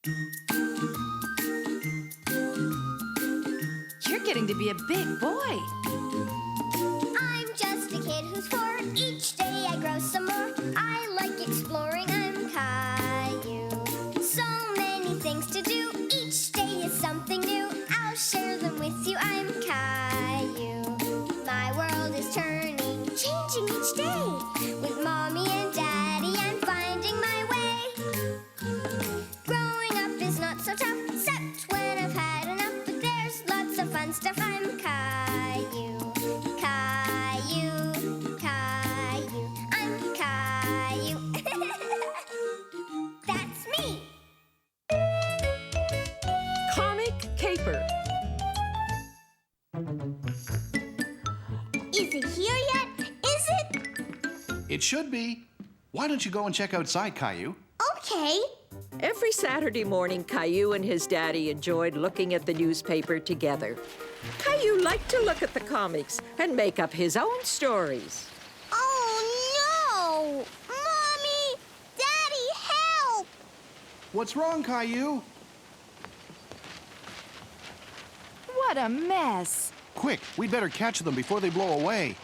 You're getting to be a big boy. I'm just a kid who's 4. Each day I grow some more. I like exploring. I'm Caillou. So many things to do. Each day is something new. I'll share them with you. I'm Caillou. My world is turning, changing each day. With Mommy and Daddy, I'm finding my way. Growing up is not so tough, except when I've had enough. But there's lots of fun stuff. I'm Caillou. Caillou, Caillou, I'm Caillou. That's me. Comic Caper. Is it here yet? Is it? It should be. Why don't you go and check outside, Caillou? Okay. Every Saturday morning, Caillou and his daddy enjoyed looking at the newspaper together. Caillou liked to look at the comics and make up his own stories. Oh, no! Mommy! Daddy, help! What's wrong, Caillou? What a mess. Quick, we'd better catch them before they blow away.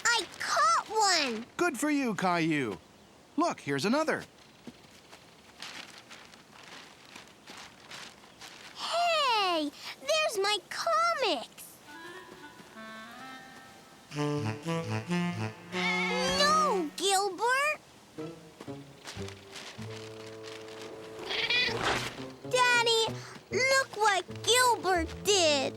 I caught one! Good for you, Caillou. Look, here's another. Hey! There's my comics! No, Gilbert! Daddy, look what Gilbert did!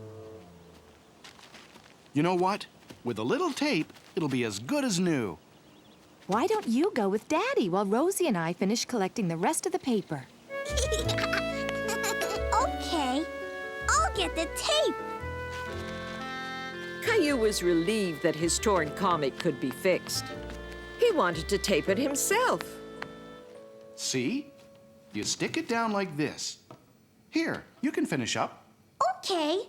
You know what? With a little tape, it'll be as good as new. Why don't you go with Daddy while Rosie and I finish collecting the rest of the paper? Okay, I'll get the tape. Caillou was relieved that his torn comic could be fixed. He wanted to tape it himself. See? You stick it down like this. Here, you can finish up. Okay.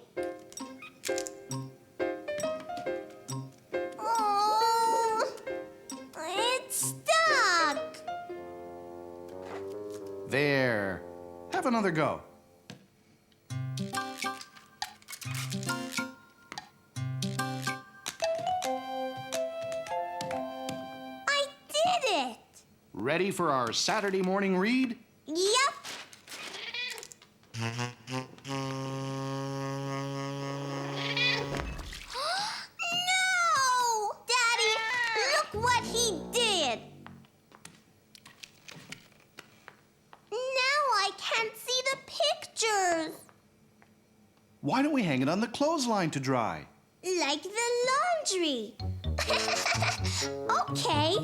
Oh, it's stuck. There. Have another go. I did it. Ready for our Saturday morning read? Yep. No! Daddy, look what he did. Now I can't see the pictures. Why don't we hang it on the clothesline to dry? Like the laundry. Okay.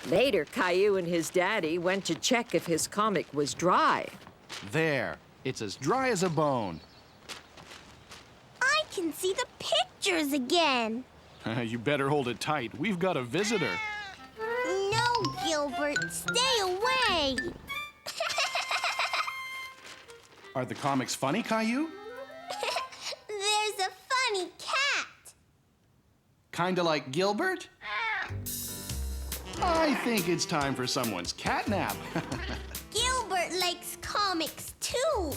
Later, Caillou and his daddy went to check if his comic was dry. There. It's as dry as a bone. I can see the pictures again. You better hold it tight. We've got a visitor. No, Gilbert, stay away. Are the comics funny, Caillou? There's a funny cat. Kinda like Gilbert? I think it's time for someone's catnap. Gilbert likes comics too.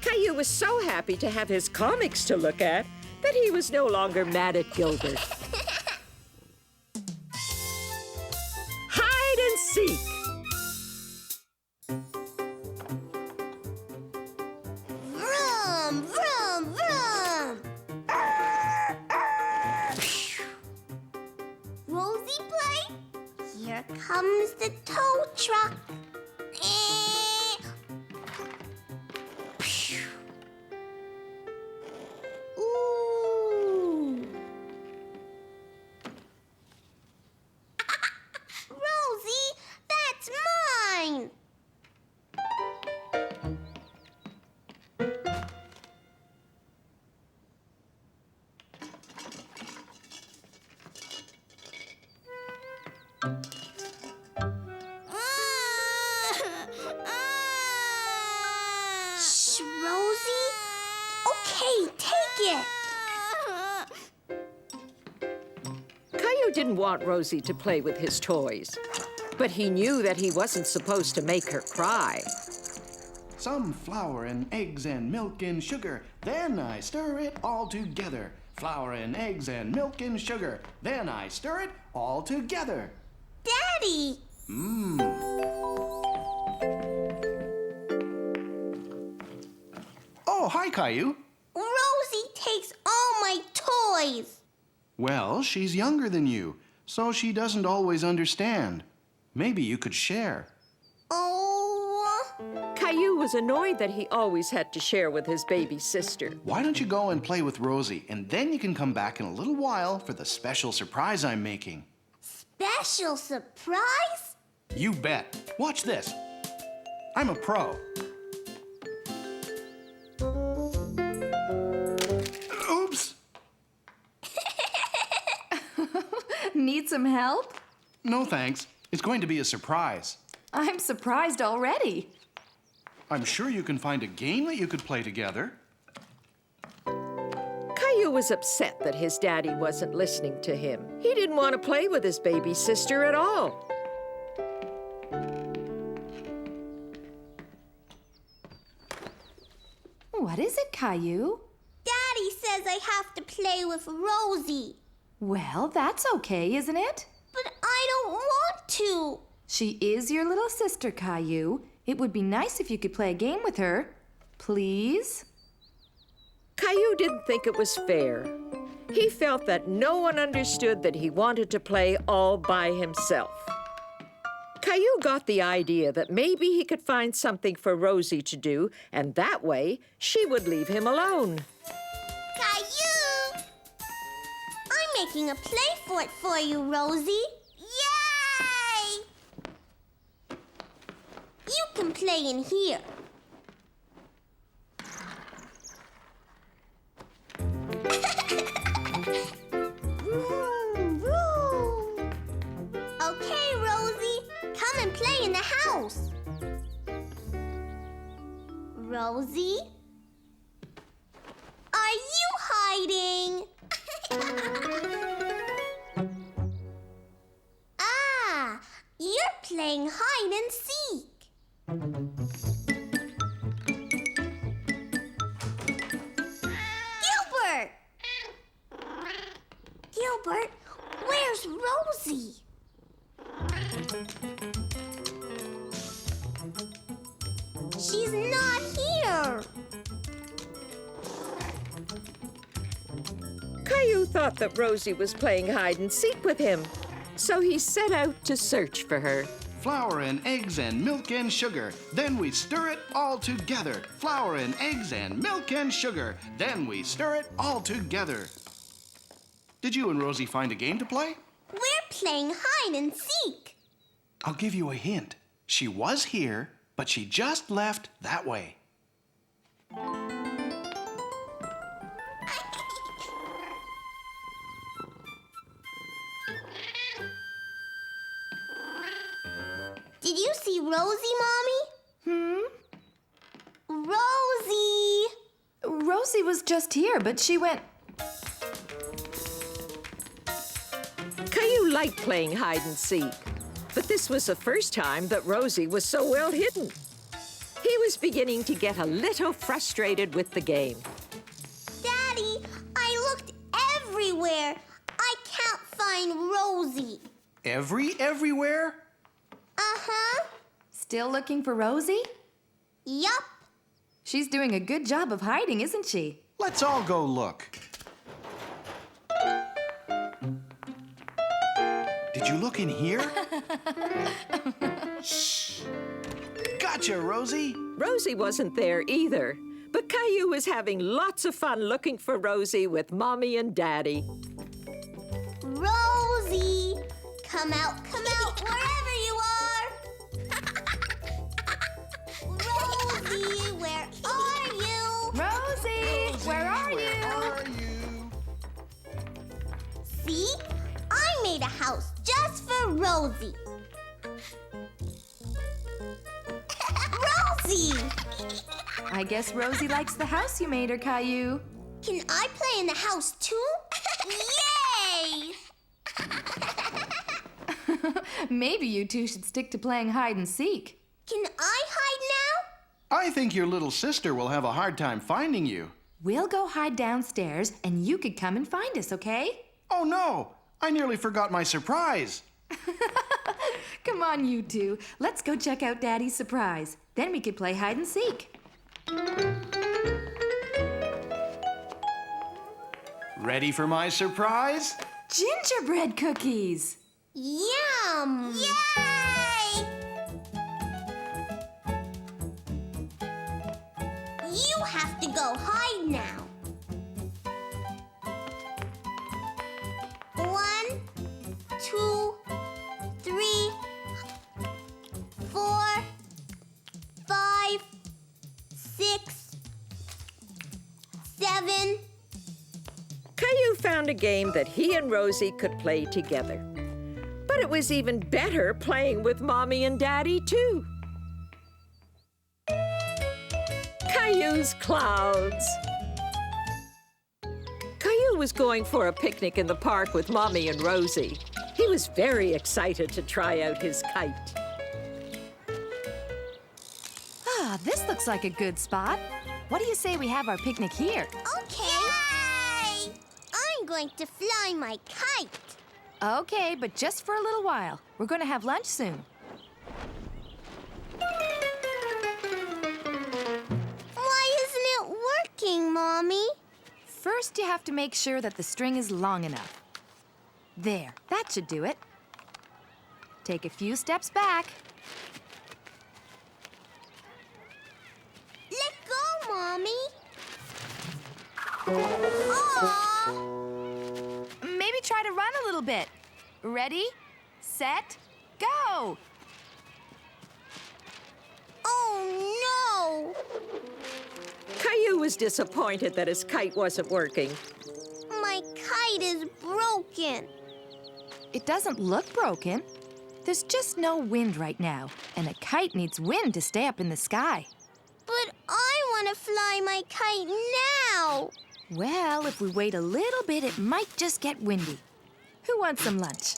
Caillou was so happy to have his comics to look at that he was no longer mad at Gilbert. Hide and seek. Vroom, vroom, vroom. Rosie play? Here comes the tow truck. Ooh. Rosie, that's mine. Shh, Rosie. Okay, take it. Caillou didn't want Rosie to play with his toys, but he knew that he wasn't supposed to make her cry. Some flour and eggs and milk and sugar, then I stir it all together. Flour and eggs and milk and sugar, then I stir it all together. Daddy! Oh, hi, Caillou. Rosie takes all my toys. Well, she's younger than you, so she doesn't always understand. Maybe you could share. Oh. Caillou was annoyed that he always had to share with his baby sister. Why don't you go and play with Rosie, and then you can come back in a little while for the special surprise I'm making. Special surprise? You bet. Watch this. I'm a pro. Oops. Need some help? No, thanks. It's going to be a surprise. I'm surprised already. I'm sure you can find a game that you could play together. Caillou was upset that his daddy wasn't listening to him. He didn't want to play with his baby sister at all. What is it, Caillou? Daddy says I have to play with Rosie. Well, that's okay, isn't it? But I don't want to. She is your little sister, Caillou. It would be nice if you could play a game with her. Please? Caillou didn't think it was fair. He felt that no one understood that he wanted to play all by himself. Caillou got the idea that maybe he could find something for Rosie to do, and that way she would leave him alone. Caillou! I'm making a play fort for you, Rosie. Yay! You can play in here. Vroom, vroom. Okay, Rosie, come and play in the house. Rosie? Are you hiding? Ah, you're playing hide and seek. Gilbert! Gilbert, where's Rosie? She's not here. Caillou thought that Rosie was playing hide and seek with him, so he set out to search for her. Flour and eggs and milk and sugar, then we stir it all together. Flour and eggs and milk and sugar, then we stir it all together. Did you and Rosie find a game to play? We're playing hide and seek. I'll give you a hint. She was here, but she just left that way. Did you see Rosie, Mommy? Rosie! Rosie was just here, but she went... Caillou liked playing hide and seek, but this was the first time that Rosie was so well hidden. He was beginning to get a little frustrated with the game. Daddy, I looked everywhere. I can't find Rosie. Everywhere? Uh-huh. Still looking for Rosie? Yup. She's doing a good job of hiding, isn't she? Let's all go look. Did you look in here? Shh. Gotcha, Rosie. Rosie wasn't there either, but Caillou was having lots of fun looking for Rosie with Mommy and Daddy. Rosie! Come out, wherever you are! Rosie, where are you? Rosie, where are you? See? I made a house just for Rosie. Rosie! I guess Rosie likes the house you made her, Caillou. Can I play in the house too? Yay! Maybe you two should stick to playing hide and seek. Can I hide I think your little sister will have a hard time finding you. We'll go hide downstairs, and you could come and find us, okay? Oh no! I nearly forgot my surprise. Come on, you two. Let's go check out Daddy's surprise. Then we could play hide and seek. Ready for my surprise? Gingerbread cookies! Yum! Yay! You have to go hide now. 1, 2, 3, 4, 5, 6, 7. Caillou found a game that he and Rosie could play together. But it was even better playing with Mommy and Daddy, too. Caillous Clouds. Caillou was going for a picnic in the park with Mommy and Rosie. He was very excited to try out his kite. Ah, this looks like a good spot. What do you say we have our picnic here? Okay. Yay! I'm going to fly my kite. Okay, but just for a little while. We're going to have lunch soon. Why isn't it working, Mommy? First, you have to make sure that the string is long enough. There, that should do it. Take a few steps back. Let go, Mommy. Aww. Maybe try to run a little bit. Ready, set, go! Oh, no. Caillou was disappointed that his kite wasn't working. My kite is broken. It doesn't look broken. There's just no wind right now, and a kite needs wind to stay up in the sky. But I want to fly my kite now. Well, if we wait a little bit, it might just get windy. Who wants some lunch?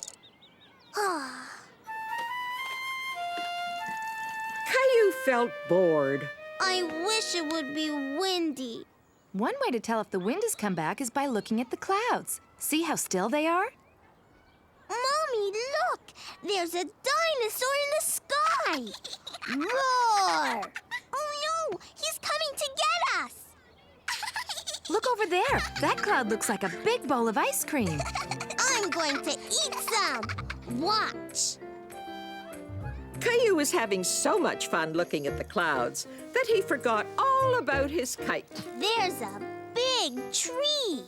Caillou felt bored. I wish it would be windy. One way to tell if the wind has come back is by looking at the clouds. See how still they are? Mommy, look! There's a dinosaur in the sky! Roar! Oh no! He's coming to get us! Look over there. That cloud looks like a big bowl of ice cream. I'm going to eat some! Watch! Caillou was having so much fun looking at the clouds that he forgot all about his kite. There's a big tree!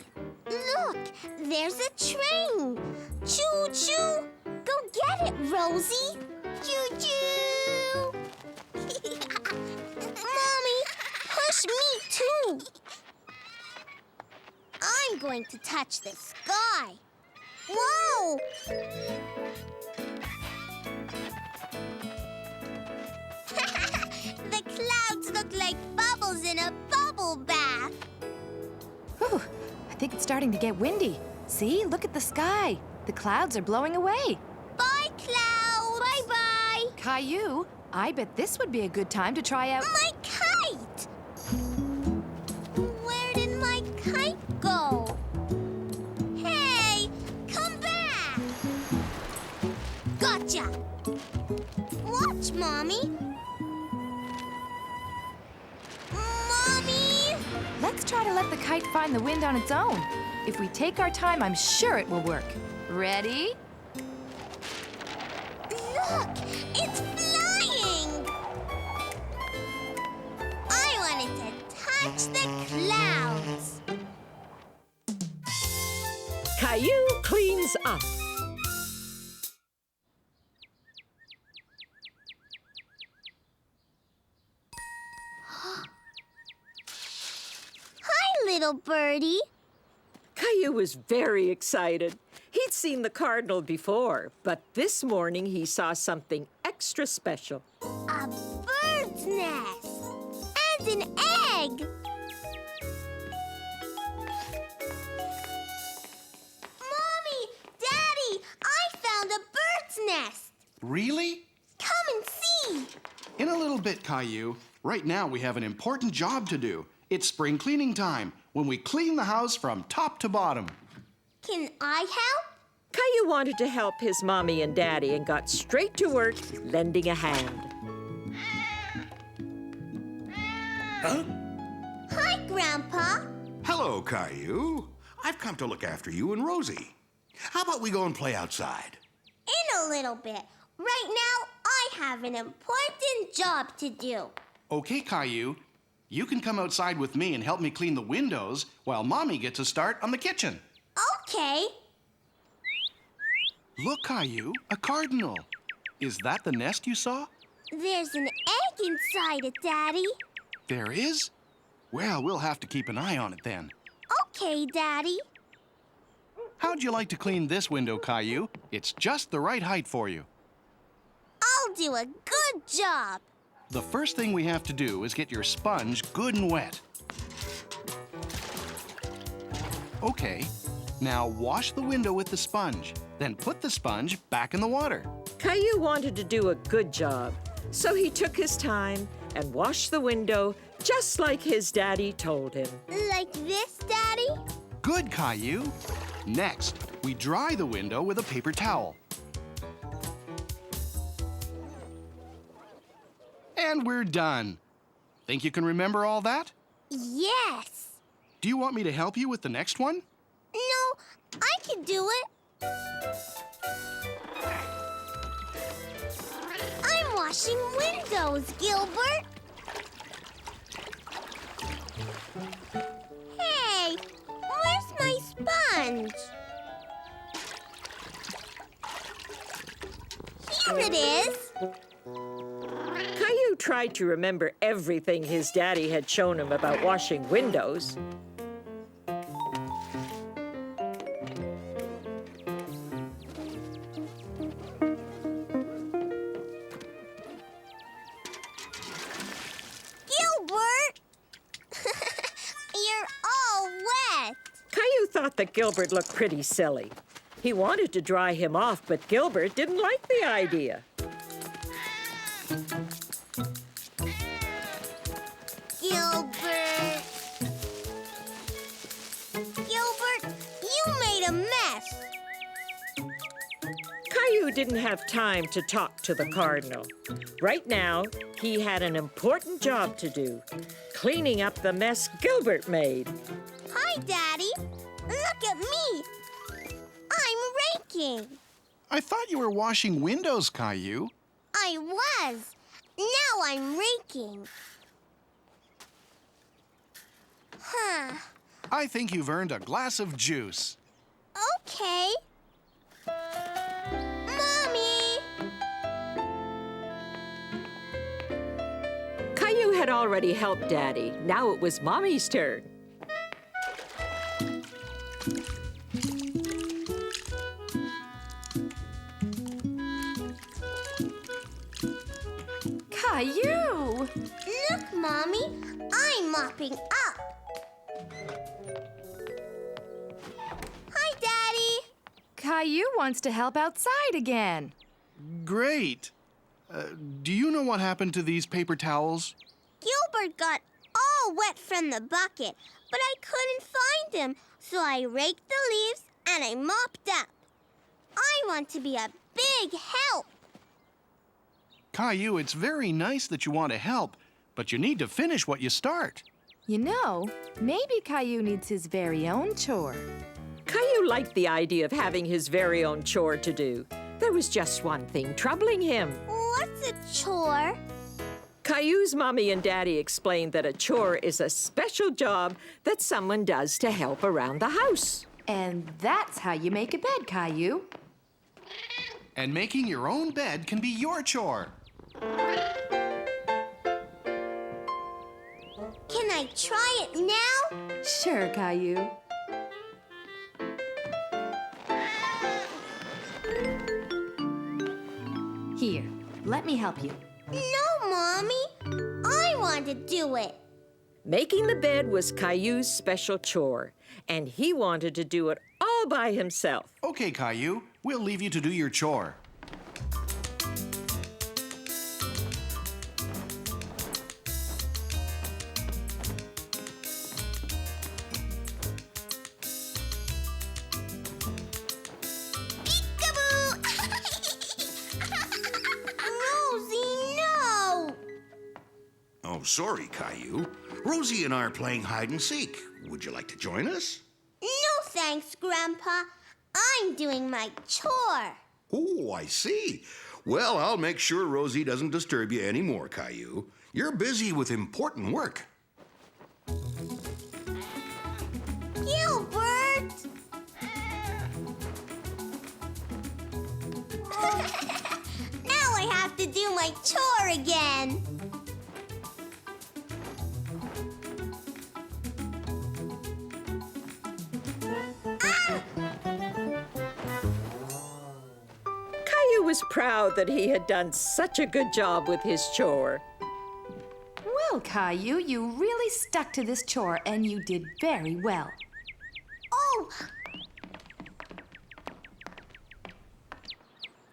Look! There's a train! Choo-choo! Go get it, Rosie! Choo-choo! Mommy, push me too! I'm going to touch the sky. Whoa! The clouds look like bubbles in a bubble bath. Whew, I think it's starting to get windy. See, look at the sky. The clouds are blowing away. Bye, clouds. Bye-bye. Caillou, I bet this would be a good time to try out... My kite! Where did my kite go? Hey, come back! Gotcha! Watch, Mommy. Mommy! Let's try to let the kite find the wind on its own. If we take our time, I'm sure it will work. Ready? Look! It's flying! I wanted to touch the clouds. Caillou Cleans Up. Hi, little birdie. Caillou was very excited. He'd seen the cardinal before, but this morning he saw something extra special. A bird's nest. And an egg. Really? Come and see. In a little bit, Caillou. Right now we have an important job to do. It's spring cleaning time, when we clean the house from top to bottom. Can I help? Caillou wanted to help his mommy and daddy and got straight to work, lending a hand. Huh? Hi, Grandpa. Hello, Caillou. I've come to look after you and Rosie. How about we go and play outside? In a little bit. Right now, I have an important job to do. Okay, Caillou. You can come outside with me and help me clean the windows while Mommy gets a start on the kitchen. Okay. Look, Caillou, a cardinal. Is that the nest you saw? There's an egg inside it, Daddy. There is? Well, we'll have to keep an eye on it then. Okay, Daddy. How'd you like to clean this window, Caillou? It's just the right height for you. I'll do a good job. The first thing we have to do is get your sponge good and wet. Okay, now wash the window with the sponge. Then put the sponge back in the water. Caillou wanted to do a good job, so he took his time and washed the window just like his daddy told him. Like this, Daddy? Good, Caillou. Next, we dry the window with a paper towel. And we're done. Think you can remember all that? Yes. Do you want me to help you with the next one? No, I can do it. I'm washing windows, Gilbert. Hey, where's my sponge? Here it is. Caillou tried to remember everything his daddy had shown him about washing windows. Gilbert! You're all wet. Caillou thought that Gilbert looked pretty silly. He wanted to dry him off, but Gilbert didn't like the idea. Gilbert! Gilbert, you made a mess. Caillou didn't have time to talk to the cardinal. Right now, he had an important job to do, cleaning up the mess Gilbert made. Hi, Daddy. Look at me. I'm raking. I thought you were washing windows, Caillou. I was. Now I'm raking. Huh. I think you've earned a glass of juice. Okay. Mommy! Caillou had already helped Daddy. Now it was Mommy's turn. Caillou! Look, Mommy. I'm mopping up. Hi, Daddy. Caillou wants to help outside again. Great. Do you know what happened to these paper towels? Gilbert got all wet from the bucket, but I couldn't find him, so I raked the leaves and I mopped up. I want to be a big help. Caillou, it's very nice that you want to help, but you need to finish what you start. You know, maybe Caillou needs his very own chore. Caillou liked the idea of having his very own chore to do. There was just one thing troubling him. What's a chore? Caillou's mommy and daddy explained that a chore is a special job that someone does to help around the house. And that's how you make a bed, Caillou. And making your own bed can be your chore. Can I try it now? Sure, Caillou. Here, let me help you. No, Mommy. I want to do it. Making the bed was Caillou's special chore, and he wanted to do it all by himself. Okay, Caillou, we'll leave you to do your chore. sorry, Caillou. Rosie and I are playing hide and seek. Would you like to join us? No thanks, Grandpa. I'm doing my chore. Oh, I see. Well, I'll make sure Rosie doesn't disturb you anymore, Caillou. You're busy with important work. Gilbert! Now I have to do my chore again. Caillou was proud that he had done such a good job with his chore. Well, Caillou, you really stuck to this chore and you did very well. Oh,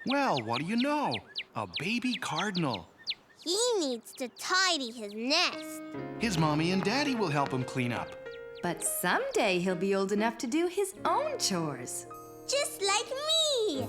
Well, what do you know? A baby cardinal. he needs to tidy his nest. His mommy and daddy will help him clean up. But someday he'll be old enough to do his own chores. Just like me.